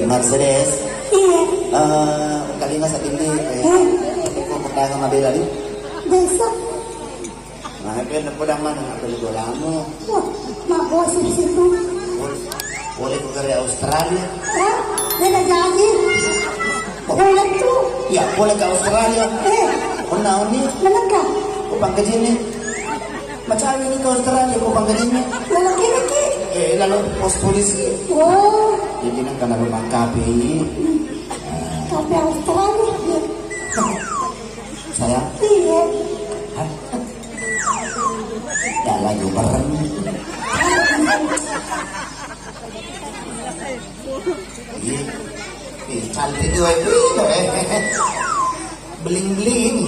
Mercedes. Iya. Kali nggak sakit nih. Kok pertanyaan sama Bella nih? Besok. Nah, kan pedang mana? Apa lu lama? Wah, mak bos di situ. Boleh ke Korea Australia? Hah? Beda jadi. Boleh tuh. Ya, boleh ke Australia. Nah, ini Menekah. kok pangkat ini? Macam ini ke Australia, kok pangkat ini? Laki-laki. Lalu pos polisi. Oh. Jadi kan karena rumah KPI. Tapi Australia. Saya? Iya. Hah? Ya lagi bareng. Cantik juga itu. Beling-beling.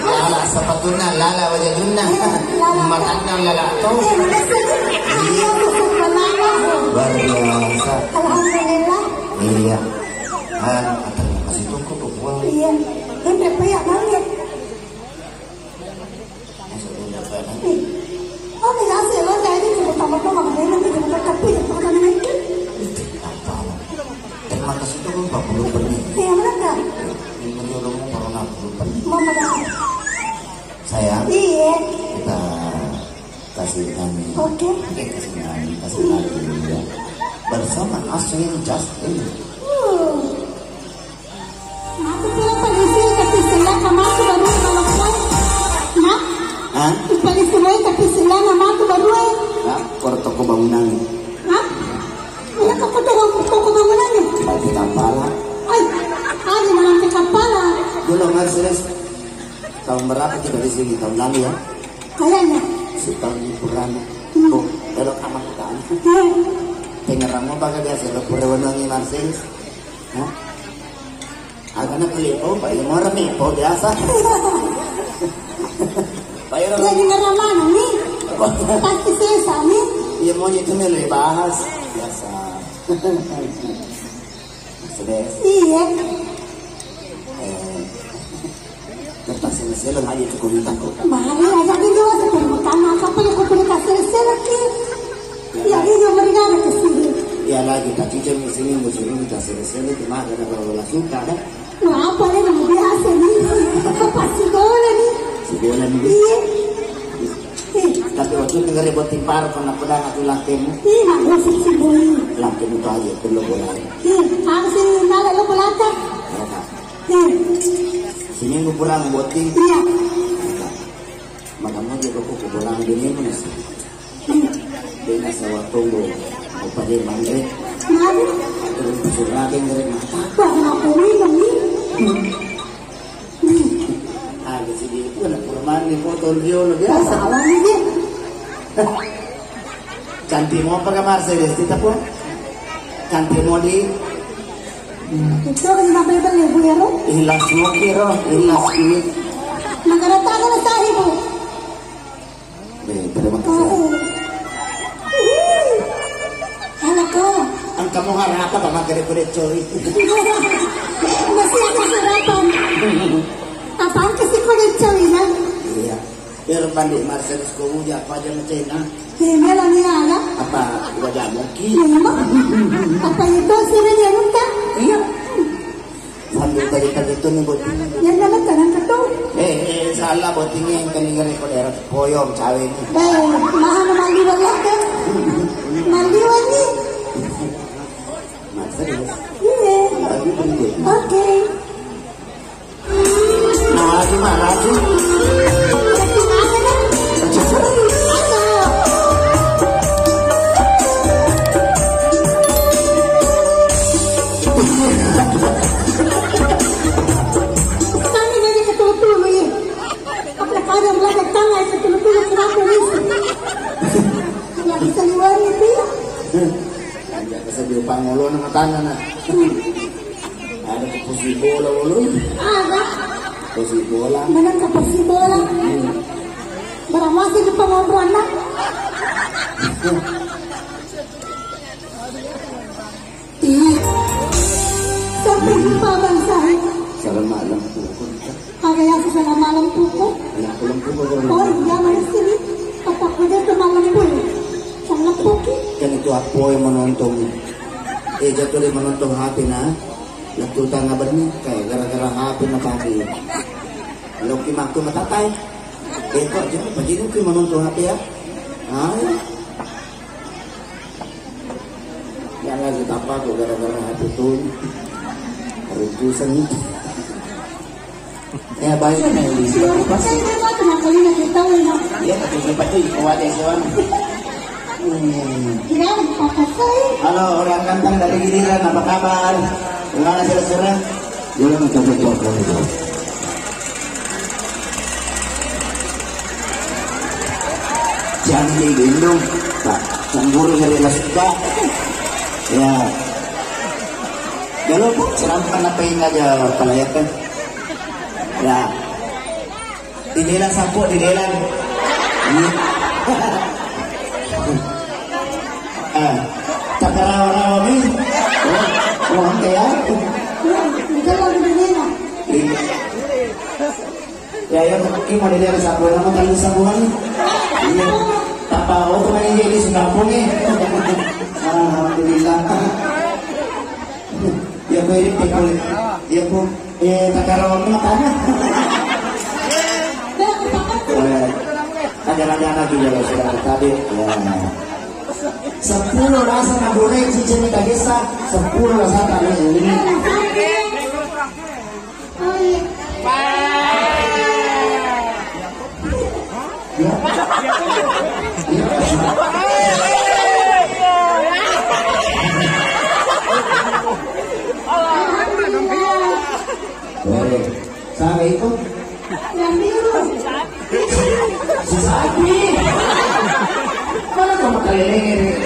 Lala sepatuna, lala wajaduna. Matanya lala tuh. Luar biasa. Alhamdulillah. Iya. Kasih tunggu ke gua. Iya. Kan banyak banget. Oh, tidak sih, lo jadi cuma tamat-tamat makanya nanti kita tapi pertanyaan itu. Terima kasih tuh 40 penit. Iya, mereka. Ini orang mau 60 penit. Mama dah. Sayang. Iya. Kita kasih kami. Oke. Kasih kami ya. Bersama Aswin Justin. Aku bilang polisi tapi sila sama aku baru melakukan. Nah. Hah? Polisi semua tapi sila sama aku baru. Nah, toko bangunan. Hah? Ya kau toko bangunan ni. Bagi kapala. Ay, ada malam ke kapala. Dulu Mercedes. Tahun berapa kita di sini? Tahun lalu ya? Kayaknya. Setahun ini purana. Oh, belok amat kita. Pengerang mo baga biasa lo purawanangi Mercedes. Hah? Agak nak kelipo, bayi mo rami po biasa. Bayi rami. Jadi ngaraman ni. Pasti sesa ni. Iya mau itu nih bahas biasa. Mercedes. Iya. Kertas ini selo aja cukup minta kok. Mari aja dulu pertama kapan aku boleh kasih lagi. Ya ini mereka ke sini. Ya lagi tadi jam sini musim ini kasih selo di mana ada kalau suka dah. Nah, apa ni nama biasa ni? Pasti boleh ni. Sebulan ini. Iya. Tapi waktu dengar ribut timpar karena pedang atau lakem. Iya, aku sih boleh. Lakem itu aja perlu bola. Iya, aku sih nada lo belakang. Iya. Sini aku pulang boting. Iya. Makamu juga aku pulang ini pun sih. Dengan sawah tunggu. Apa dia manggil? Mari. Terus besok lagi ngeri mata. Wah, kenapa minum ni? Ada sini itu anak kurban di foto dia biasa. Salah ni dia. Cantik mau pakai Mercedes kita pun. Cantik mau di Itu kan sampai beli bolero. ilas mau kira ilas ini. Magkano na sa ibo? Terima kasih. Anak ko. Ang kamu harap apa magkari-kari curi. Masih ako sarapan. Apaan kasi ko nagsawi na? Iya. Pero balik Mercedes ko uja apa aja macam Himela niya ala. apa wajah moki. Hima? Apa ito? Sila niya nunta? Iya. Sambil tadi itu nih boting. Yan na lang tanang kato. Salah botingnya yang kaningari ko daerah poyong cawe ini. Maha na maliwan lang ka. Maliwan ni. Mercedes. Iya. Lagi beli. Okay. Nah, gimana sih? Kasi ako na. Ano? Kami na rin katutuloy eh. Kapag ang lagat tangay sa tulutulog na ako rin. Lagi sa liwan ni Pia. Ada kesedia pangolo nama tangan na. Ada posisi bola ulun. Aga. Posisi bola. Manang kapasibola. Baramasi di pangobran na. Sampai jumpa bangsa. Salam malam pukul. Kaya ako sa malam po ko. Anak pulang pukul. Oh, yaman na sini. Patak ko dito malam po. Sa lapo ki. Kan itu aku yang menonton. jatuh di menonton HP na. Lakutan nga berni kayak gara-gara HP na pagi. Kalau kimaku matatay. Kok jangan pagino ki menonton HP ya. Yan lagi tapa ko gara-gara HP tuh. Rujusan itu. Ya baik na ini. Pas. Ya tapi pati kuwate siwan. Halo orang ganteng dari Giliran, apa kabar? Gimana sira-sira? Jangan coba-coba itu. Jangan digendong, Pak. Cemburu dari suka. Ya. Kalau serampan apa yang aja pelayakan. Ya. Didelan sapu, didelan. Tak rawa-rawa ni. Orang kaya. Ya yang mau dilihat sapu nama kali sabuan. Iya. Tak tahu tu mana jadi Singapura ni. Alhamdulillah. Ya beri pekul. Ya pun tak rawa mana. Ada lagi jalan sudah tadi. 10 rasa nagoreng si Jenny Kagesa, 10 rasa kami ini. Boleh. Sama itu? Yang biru. Si Sapi. Mana kamu keliling?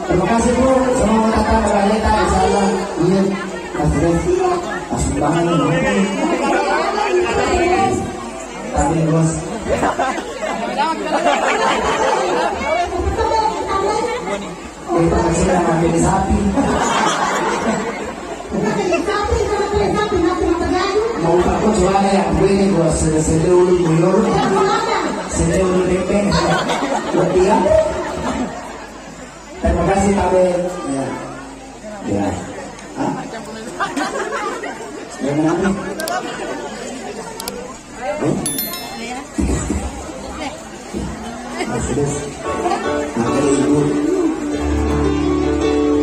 Terima kasih Bu, semua datang ke Baleta, insyaallah. Iya, asik banget. Tapi bos. Kita kasih nama pilih sapi. Mau takut suara yang gue bos sedih ulu mulur, sedih ulu depeng, lebih ya. Terima kasih Tabel. Ya, ya. Yang mana? Masih makanya ibu.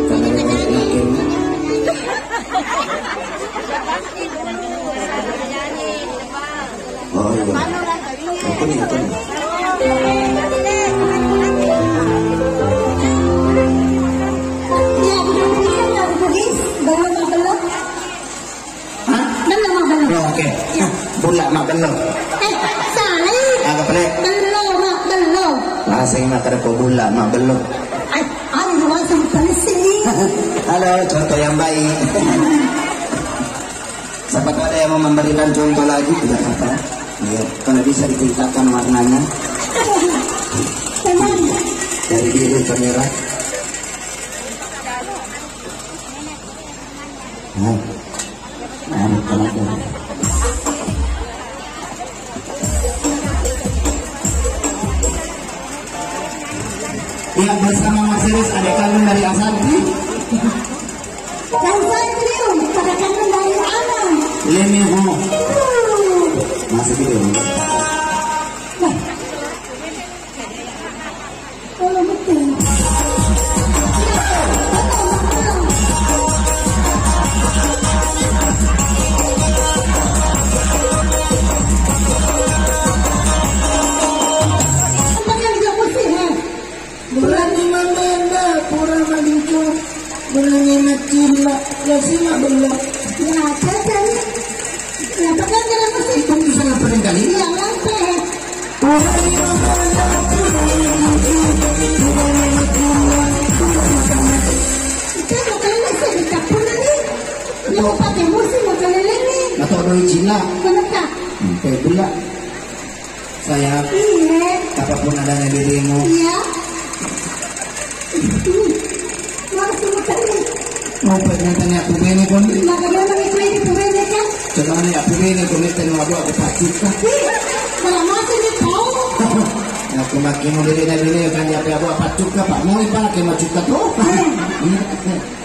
Karena dia harus yakin. Oh iya. Aku nih. Oke. Bula mak belum. Salih. Apa pelek? Belum mak belum. Masih mak ada bula mak belum. Ada rasa sini. Halo, contoh yang baik. Siapa tahu ada yang mau memberikan contoh lagi tidak apa-apa. Ya, kalau bisa diceritakan maknanya. Dari biru ke merah. Ya, bersama Mas Iris ada kangen dari Asantri. Dan Santrium pada kangen dari Anam. Lemi Bu. Masih gitu. Kalau betul. Ya sih mak belum. Ya kan. Ya pakai jalan mesti. Itu bisa ngapain kali? Ya lampe. Kita mau kalian sih kita punya nih. Mau pakai musik mau kalian nih. Atau dari Cina? Kenapa? Kayak pula. Saya. Iya. Apapun adanya dirimu. Iya. Langsung kali. Mau pengen aku ini pun. Maka dia mengikat itu beda kan? Jangan ya aku ini pun itu mau aku pasti. Kalau masih di kau. Ya Aku makin mau diri kan dia apa juga Pak mau ipakai mau juga tuh.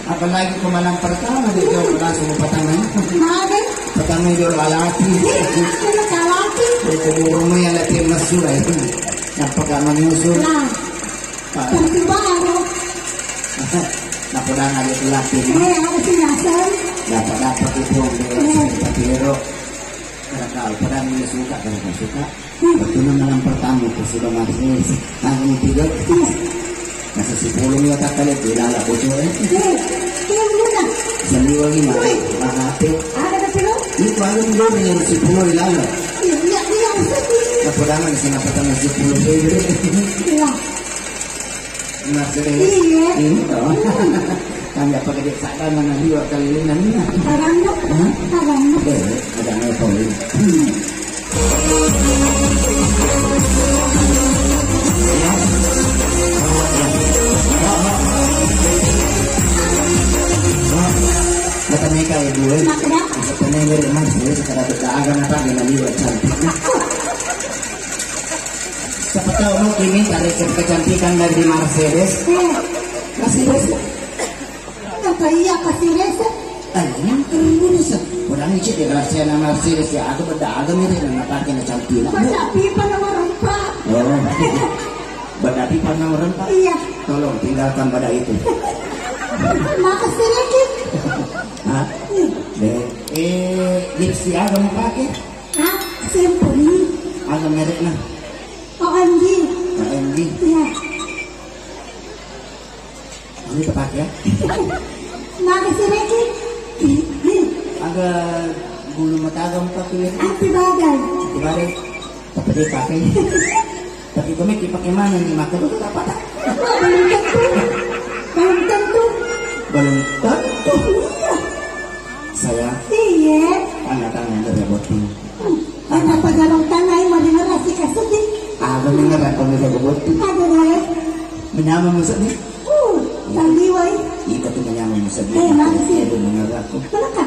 Apalagi kemalang pertama dia langsung petangnya. Pertama dia lalaki. Itu rumah yang latih masuk itu. Yang pegang menyusul. Cantik banget. Nah, pedang ada lelaki. Dapat itu tapi hero. Kalau pedang ini suka kalau nggak suka. Betul malam pertama itu sudah masih angin tidur. Masa 10 ya tak kali tidak ada bocor. Jadi lagi mana hati. Itu ada juga yang 10 ilalah. Nah, pedang di sana pertama 10 saja. Nah, ini toh. Kami apa kerja sadar mana dia kali ini namanya. Ada apa ini? Kata mereka ibu, kata mereka memang sebenarnya sekarang berdagang apa dengan dia cantik. Siapa tahu mau ini cari kecantikan dari Mercedes. Mercedes. Apa iya Mercedes? Ini Indonesia. Orang ini cek rahasia nama Mercedes ya. Aku berdagang ini dengan pakai cantik. Pipa nama rempah. Oh, benda pipa nama rempah. Iya. Tolong tinggalkan pada itu. Makasih lagi. Hah? Lipstick agak mau pakai? Hah? Simponi. Agak mereknya. OMG. OMG. Iya. Ini terpakai ya? Makasih lagi. Agak bulu mata agak mau pakai. Anti badan. Anti badan. Tapi dia pakai. Tapi kami pakai mana nih? Makan itu apa tak? Belum tentu. Belum tentu. Belum tentu. Saya. Iya. Tangan dari boting. Kenapa galong tangan mau dengar rasi kasih? Aku dengar aku dari boting. Ada dah. Menyama musuh ni. Tadi wai. Ika tu menyama musuh ni. Masih. Dia dengar aku. Kenapa?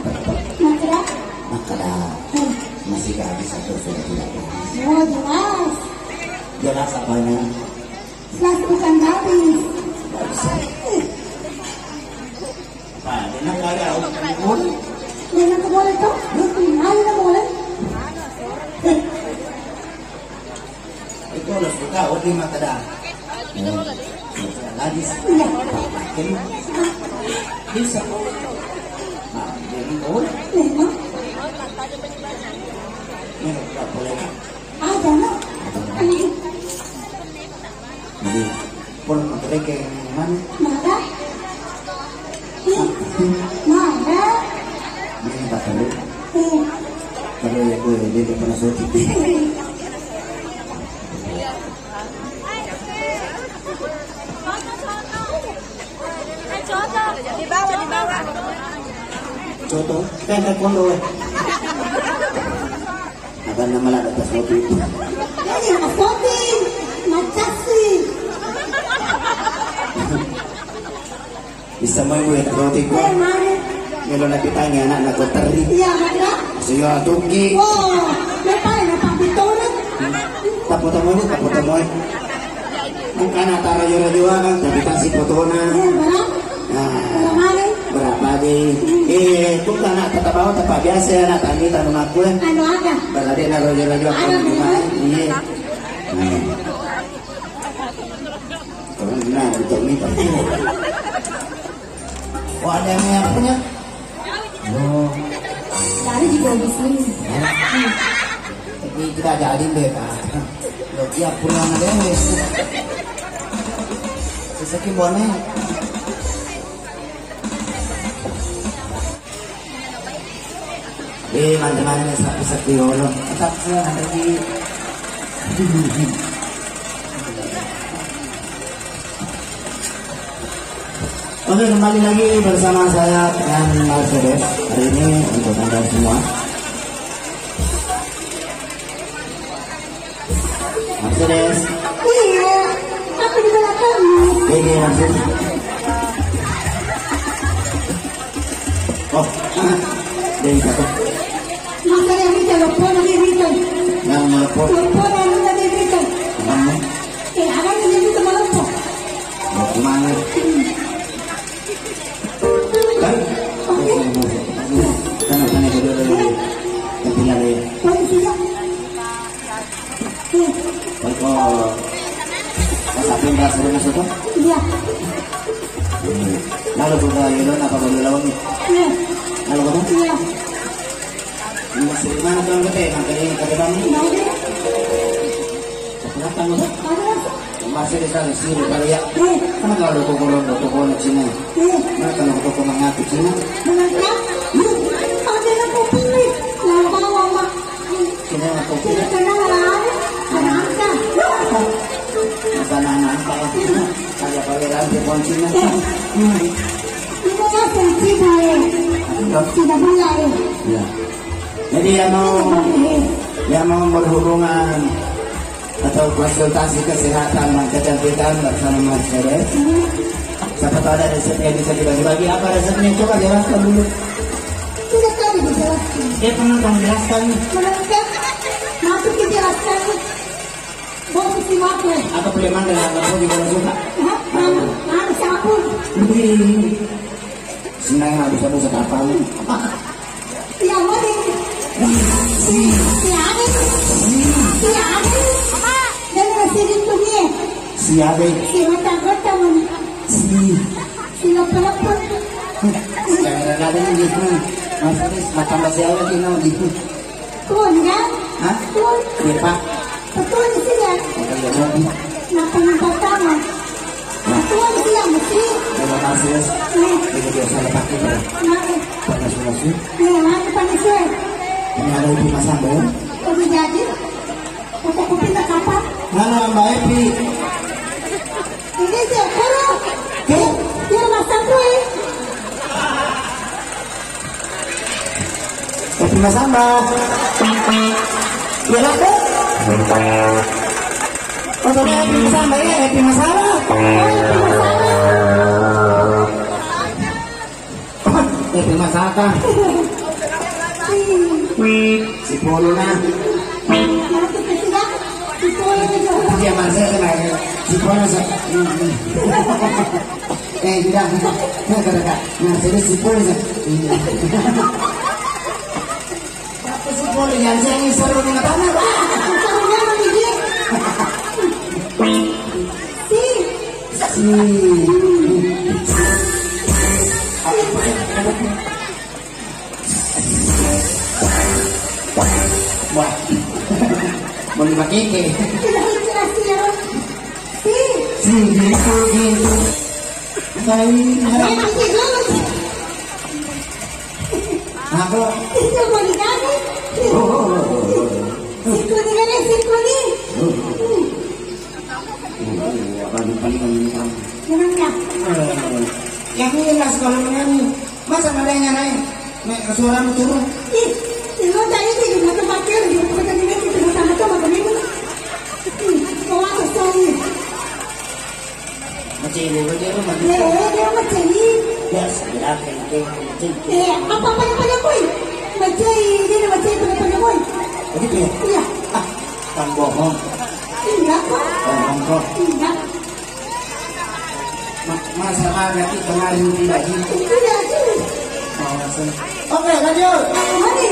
Makada. Masih gak habis satu sudah tidak. Oh jelas. Jelas apanya? Jelas bukan habis. Pak, dia nak ada pun. Dia nak boleh tu? Ada nak boleh? Itu harus buka di makada. Lagi Iya. Bisa. Nah, jadi boleh. Memang. Ini tak boleh. Ada nak. Jadi pun mereka mana? Mana? Mana? Ini tak boleh. Kalau ya gue dia pernah suci. Di bawah. Contoh, kan ada kondo. Ada nama lah atas roti. Ini nak voting. Makasih. Bisa mau gue roti gue. Mana? Kalau nak ditanya anak kau teri. Iya mana? Saya tunggi. Oh, lepas lepas bitoran. Tapo tamoy. Mungkin antara jura kan tapi kasih fotona. Mana? Nah, Mana? berapa deh? Bukan anak tetap bawa tempat biasa anak tadi tanam aku. Anu ada. Balade nak jura kan gimana? Iya. Kalau nah untuk ni tak. Oh ada yang punya? Oh. Dari juga di sini. Ini kita jadi beta. Lo dia punya ada yang sesaki boneh. Mana-mana sakit orang. Tetap saya ada di. Oke, kembali lagi bersama saya dengan Mercedes hari ini untuk Anda semua. Mercedes. Iya, aku di belakangmu. Ini Mercedes. Oh, dari satu. Maka yang kita lupa lagi kita. Yang melapor. Lupa lagi kita. Kamu. Jelas belum masuk kan? Iya. Lalu buka yelon apa baju lawan? Iya. Lalu buka? Iya. Masih mana tuan gede? Makanya ini kata kami. Kenapa nggak? Masih di sana sini kali ya. Karena kalau toko Cina. Mana kalau toko mengaku Cina? Mengaku? Ada yang kopi. Lama. Cina kopi. Tidak kenal. Kenapa? Makanan apa? Kayak pakai rantai pohon Cina. Itu ya sensitif. Tidak boleh. Ya. Jadi yang mau berhubungan atau konsultasi kesehatan dan kecantikan bersama Mercedes. Siapa tahu ada resep yang bisa dibagi-bagi. Apa resepnya? Coba jelaskan dulu. Tidak tahu dijelaskan. Dia pernah menjelaskan. Menjelaskan? Masuk dijelaskan. Bawa si wakil. Apa boleh mandel? Apa juga suka? Mana sabun? Senang habis sabun apa? Ya mana? Si Ade. Dan masih ditunggu. Si Ade. Si mata-mata mana? Si lapar-lapar. Sekarang ada yang gitu. Maksudnya macam bahasa awal gitu. Tuan kan? Hah? Tuan. Iya Pak. Betul di sini. Napa yang pertama? Tuan siang mesti. Terima kasih. Itu biasa pakai ya. Panas-panas. Ya, mana panas ya? Ini ada di Mas Ambo. Udah jadi. Kopi tak kapan? Halo Mbak Epi. Ini dia kalau. Dia masak kue. Epi Mas Ambo. Ya lah kok. Untuk Epi Mas Ambo ya Epi Mas Ambo. Epi Mas Ambo. Si Polo na. Dia masa kena si Polo sa. Tidak. Kata-kata. Nah, jadi si Polo sa. Si Polo yang saya ingin seru dengan tanah. Serunya begini. Wah, mau dipakai ke? Gitu. Aku. Itu mau diganti. Sikuni. Paling kamu. Kenapa? Yang ini lah sekolah menyanyi. Masa ada yang nyanyi? Suara turun. Ino tadi di tempat kerja di tempat kerja itu di tempat itu macam ini. Kau ada sini. Macam ini, macam ini. Dia macam ini. Ya, saya macam ini. Apa yang kau? Macam ini dia macam ini kau. Begitu ya? Iya. Kan bohong. Iya kok. Bohong kok. Iya. Masa nanti kemarin tidak gitu. Iya. Oke, lanjut. Mari.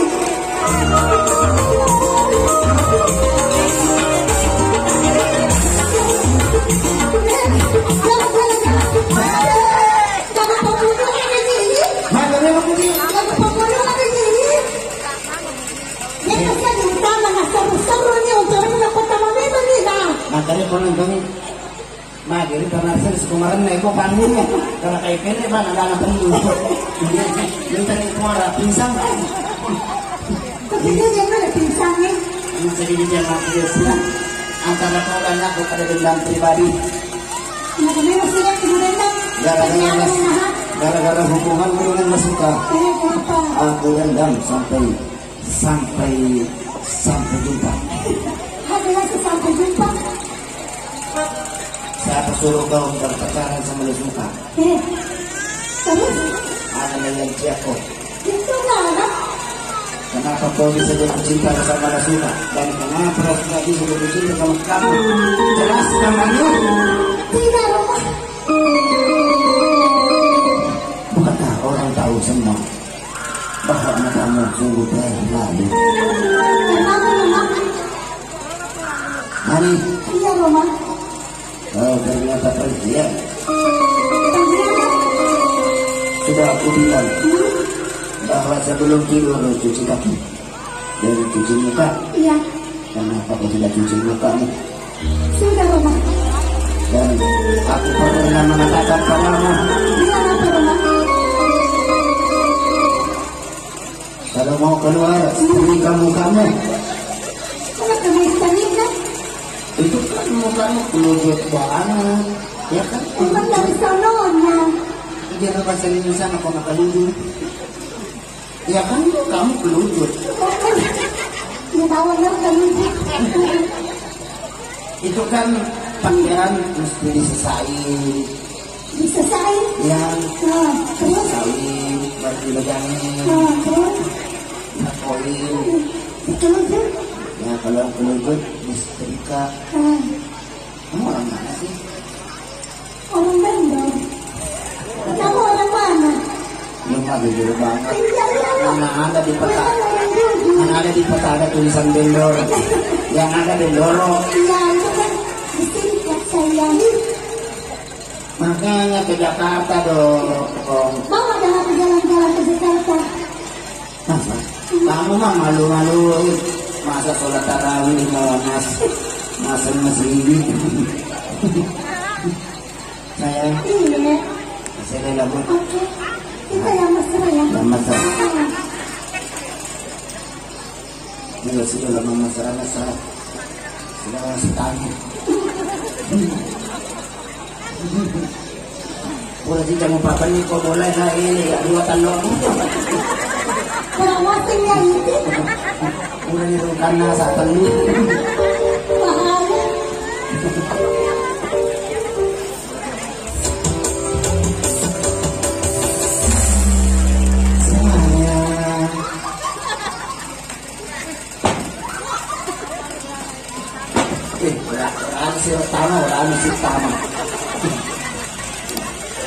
Makanya kalau nonton magari karena saya kemarin naik panggungnya karena kayak kene mana ada panggung. Ini tadi suara pingsan. Tapi dia mana pingsannya? Jadi dia maksudnya antara kau dan aku ada dendam pribadi. Makanya masih ada dendam. Gara-gara hubungan dengan Mas Suka. Aku dendam sampai jumpa. Sampai jumpa. Saya suruh kau berpacaran sama Mas Suka. Terus? Ada yang siapa? Itu nggak. Kenapa kau bisa jatuh cinta sama Mas Suka? Dan kenapa Rasulullah bisa jatuh cinta sama kamu? Jelaskan aja. Tidak, Roma. Bukankah orang tahu semua bahwa kamu sungguh berlalu? Kenapa, Roma? Hani, Iya, Roma. Oh, ternyata pergi ya. Ternyata. Sudah aku bilang bahwa sebelum tidur cuci kaki dan cuci muka. Iya. Kenapa kau tidak cuci mukamu? Sudah, Roma. Dan aku pernah mengatakan padamu, Bilang apa, Roma? kalau mau keluar, setrika mukamu. Kenapa kamu istanika? Itu kan mukamu kelujut banget, ya kan? Emang dari sononya. Jangan bahasa Indonesia aku nak kelujut. Ya kan kamu kelujut. Ya tahu ya kamu. Itu kan pakaian mesti disesain. Disesain? Ya, Nah, terus? disesain, baju legangin, Nah, terus? nakoin. Betul, betul. Ya kalau kelujut disetrika. Nah, Kamu orang mana sih? orang Bandung. Kamu orang mana? Lu mah jujur banget. Iya, iya. Mana ada di peta? Bukan orang jujur. Mana ada di peta ada tulisan Bendor? Yang ada Bendoro. Iya, itu kan di sini kan saya ini. Makanya ke Jakarta dong. Mau jangan jalan-jalan ke Jakarta. Masa? Kamu mah malu-malu. Masa sholat tarawih di Monas? Masa masih ini? Saya Iya. saya rela bu. Oke. Kita yang mesra ya. Yang mesra. Ah, Ini sudah lama masalah sudah setahun. Boleh tidak mau pakai ni kau boleh lah ini dua talong. Orang wasing ya itu. Udah ni karena saat telu. Bahaya.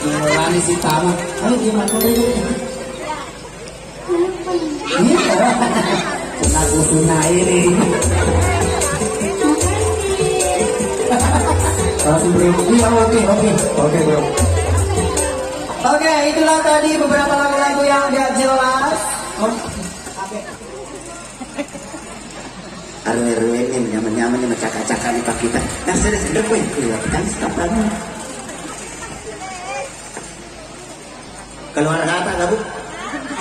Orani si tama. Ayo gimana ini? Aku sunnah ini. Langsung bro. Iya oke bro. Oke, itulah tadi beberapa lagu-lagu yang tidak jelas. Arwah ini nyaman-nyaman ini macak-cakan di pak kita. Nah sudah pun kita stop keluar kata nggak bu?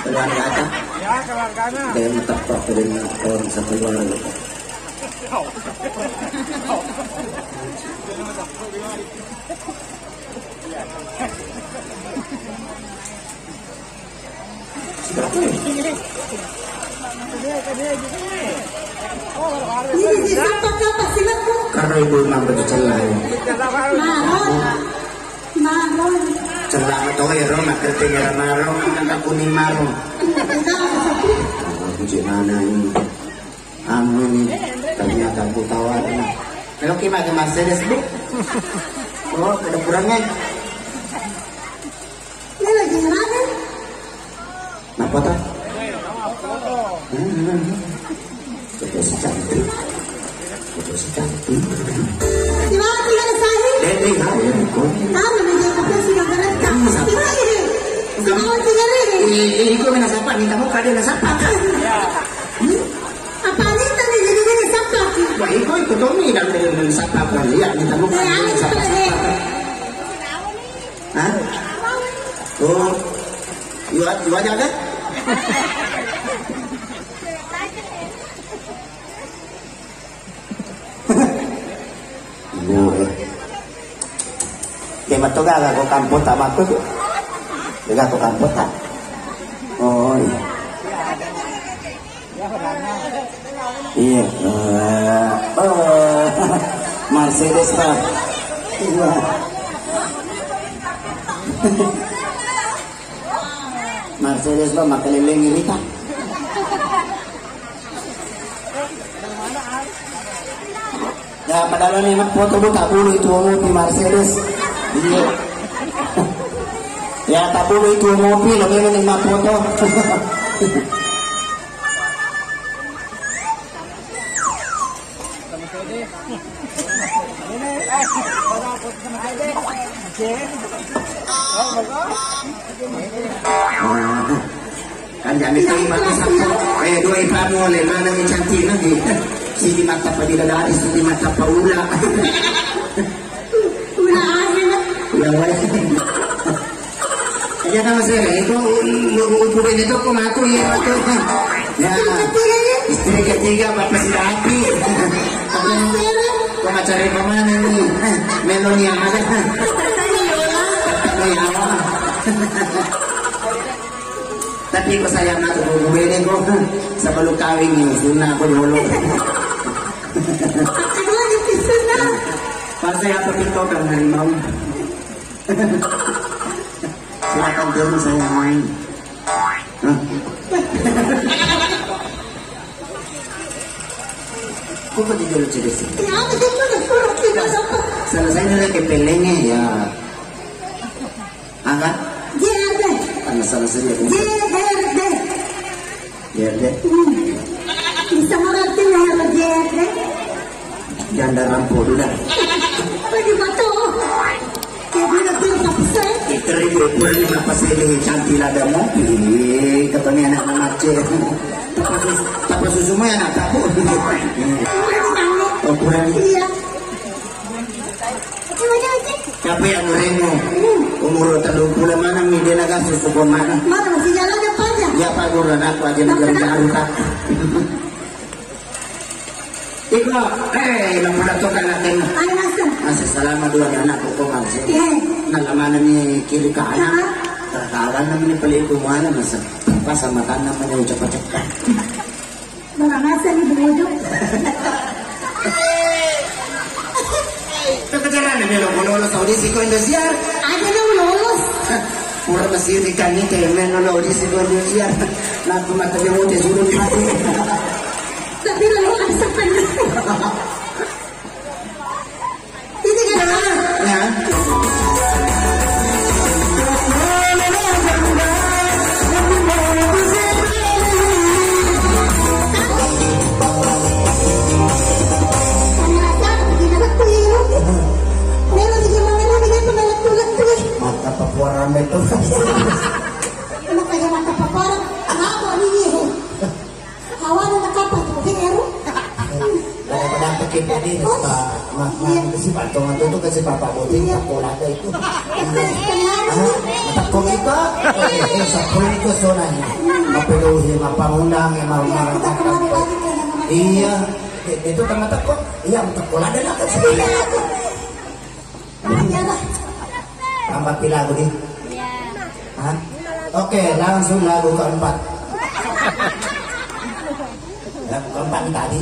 Keluar kata? Ya keluar kanan. Dengan tepat dengan orang bisa keluar. Ini siapa silaku? Karena ibu memang begitu celah. Maron. Celah atau hero nak kerja gara marong, nak kuning marong. Puji mana ini? Amin. Ternyata aku tawar. Kalau kita ke Mercedes bu, oh ada kurangnya. Ini lagi mana? Nak foto? Foto si cantik. Di mana tinggal saya? Dede, Kamu menjadi apa sih yang berita? Di mana ini? Di mana tinggal ini? ini kau nak siapa? Minta muka dia nak siapa kan? Apa ini tadi jadi ini siapa? Wah, itu Tommy dan dari siapa kau lihat minta muka dia siapa? Hah? Oh, you aja kan? Dia matu gak aku kamput sama aku tuh. Dia aku kamput tak. Oh iya. Iya. Mercedes pak. Iya. Mercedes pak makeliling ini tak. Ya padahal ini foto bu tak bulu itu mobil Mercedes. Iya. Ya tak bulu itu mobil lebih menerima foto. Kan jangan diterima satu. Dua ipamu oleh mana yang cantik lagi. Sini mata padidadari, sini mata paula. Ula aja. Ya wala. Kaya naman sila, ito, upurin ito, kumato, yan, ito. Ya, istri ketiga, mapasilapi. Kung macari pa man, melon niya, ada. Tapi ko sayang na ito, bumili ko sa balukawing niyo, doon na ako dulu. Ano lagi piso na? Para saya pagkito kang halimau. Silakan dulu sayang. Kok ba di dulu cerita? Ya, betul betul tidak apa. Selesai nila kepelengnya ya. Angkat? JRD. Ano selesai ya? JRD. Ya deh. Bisa mengerti ya JRD? Janda rampo dah. Apa di batu? Kayak dia bilang apa sih? Iteribu pulang apa sih ini cantik ada mobil. Katanya anak macet. Tapos susu mo yan anak ako. Oh kurang. Iya. Coba aja. Kape ang remo. Umuro 30 mana media nagastos ko mana. Mana masih jalan apa aja? Ya paguran ako aja nagari ka. Iko, namulatokan natin. Ay, nasa. Masih salamat doon anak ko kumansi. Nalamanan ni kiri ka anak. Terkawan naman ni pali kumana masa. Pasamatan naman yung cepat-cepat. Barangasa ni Bumudok. Ito kajaran na nilo lolos sa audisi ko Indonesia. Ada na lolos. Pura masiri ka ni kayo menolo audisi ko Indonesia. Nagpumatabi mo te sulong pati. Tapi lalu ada panas. Ini kan Ya. Mata papuaran itu. Ano kaya mata paparang? Ako ni Hawan na kapat ko pero. Daripada kita ini kasi patungan itu kasi papa buting kapulada itu. Matakot kita. Sa pulito zona niya. Mapiluhi, mapangundang, mamarapatan. Iya. Itu tamatakot. Iya, matakulada na kasi. Tambah lagu nih. Hah? Oke, langsung lagu keempat. Yang keempat tadi.